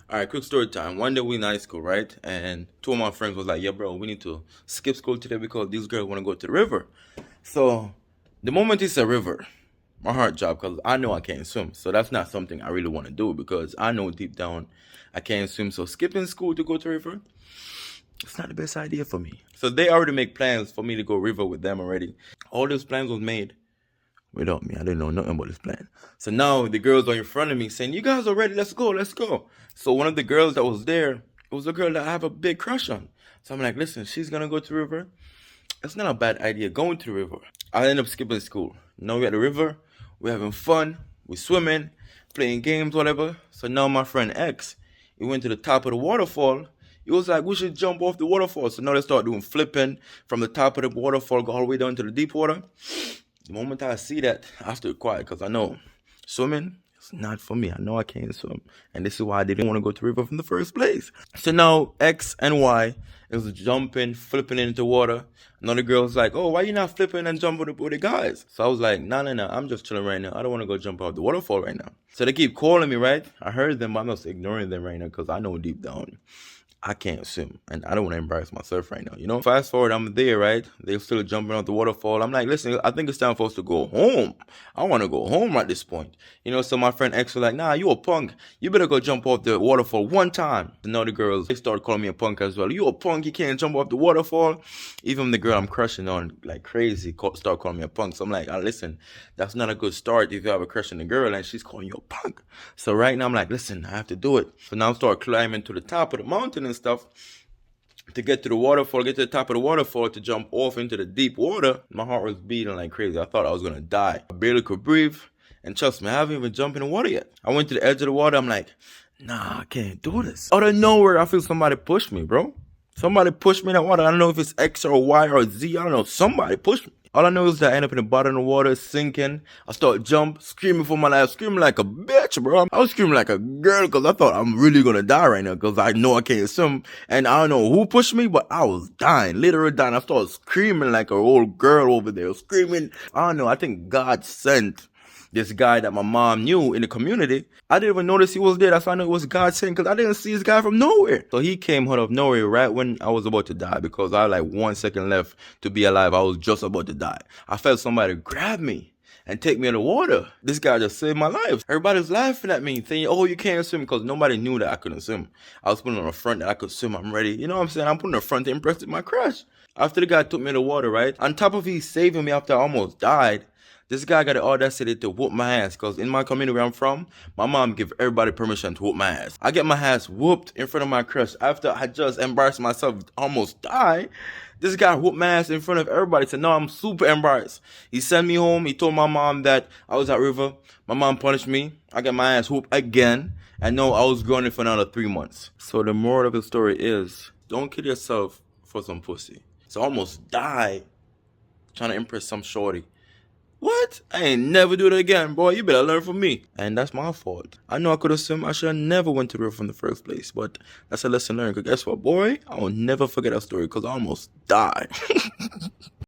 All right, quick story time. One day we in high school, right? And two of my friends was like, "Yeah, bro, we need to skip school today because these girls want to go to the river." So the moment it's a river, my heart dropped because I know I can't swim. So that's not something I really want to do because I know deep down I can't swim. So skipping school to go to river, it's not the best idea for me. So they already make plans for me to go river with them already. All those plans was made without me. I didn't know nothing about this plan. So now the girls are in front of me saying, "You guys are ready, let's go, let's go." So one of the girls that was there, it was a girl that I have a big crush on. So I'm like, listen, she's gonna go to the river. It's not a bad idea going to the river. I end up skipping school. Now we're at the river, we're having fun, we're swimming, playing games, whatever. So now my friend X, he went to the top of the waterfall. He was like, we should jump off the waterfall. So now they start doing flipping from the top of the waterfall, go all the way down to the deep water. The moment I see that, I stood quiet because I know swimming is not for me. I know I can't swim. And this is why I didn't want to go to the river from the first place. So now X and Y is jumping, flipping into water. Another girl's like, "Oh, why you not flipping and jumping with the guys?" So I was like, nah, I'm just chilling right now. I don't want to go jump off the waterfall right now. So they keep calling me, right? I heard them, but I'm just ignoring them right now because I know deep down I can't swim and I don't want to embarrass myself right now, you know? Fast forward, I'm there, right? They're still jumping off the waterfall. I'm like, listen, I think it's time for us to go home. I want to go home at this point. You know, so my friend X was like, nah, you a punk. You better go jump off the waterfall one time. And now the girls, they started calling me a punk as well. You a punk, you can't jump off the waterfall. Even the girl I'm crushing on like crazy start calling me a punk. So I'm like, listen, that's not a good start if you have a crush on a girl and she's calling you a punk. So right now I'm like, listen, I have to do it. So now I start climbing to the top of the mountain and stuff to get to the waterfall, get to the top of the waterfall to jump off into the deep water. My heart was beating like crazy. I thought I was gonna die. I barely could breathe. And trust me, I haven't even jumped in the water yet. I went to the edge of the water. I'm like, nah, I can't do this. Out of nowhere, I feel somebody push me, bro. Somebody pushed me in the water. I don't know if it's X or Y or Z. I don't know. Somebody pushed me. All I know is that I end up in the bottom of the water, sinking. I start jump, screaming for my life, screaming like a bitch, bro. I was screaming like a girl because I thought I'm really going to die right now because I know I can't swim. And I don't know who pushed me, but I was dying, literally dying. I started screaming like an old girl over there, screaming. I don't know. I think God sent this guy that my mom knew in the community. I didn't even notice he was there. That's why I knew it was God sent because I didn't see this guy from nowhere. So he came out of nowhere right when I was about to die because I had like 1 second left to be alive. I was just about to die. I felt somebody grab me and take me in the water. This guy just saved my life. Everybody's laughing at me, saying, "Oh, you can't swim," because nobody knew that I couldn't swim. I was putting on the front that I could swim. I'm ready. You know what I'm saying? I'm putting the front to impress my crush. After the guy took me in the water, right? On top of he saving me after I almost died, this guy got the audacity to whoop my ass because in my community where I'm from, my mom give everybody permission to whoop my ass. I get my ass whooped in front of my crush after I just embarrassed myself, almost die. This guy whooped my ass in front of everybody. So now I'm super embarrassed. He sent me home. He told my mom that I was at river. My mom punished me. I got my ass whooped again. And now I was grounded for another 3 months. So the moral of the story is, don't kill yourself for some pussy. So I almost died trying to impress some shorty. What? I ain't never do it again, boy. You better learn from me. And that's my fault. I know I could have swum. I should have never went to the river from the first place. But that's a lesson learned. Because guess what, boy? I will never forget that story because I almost died.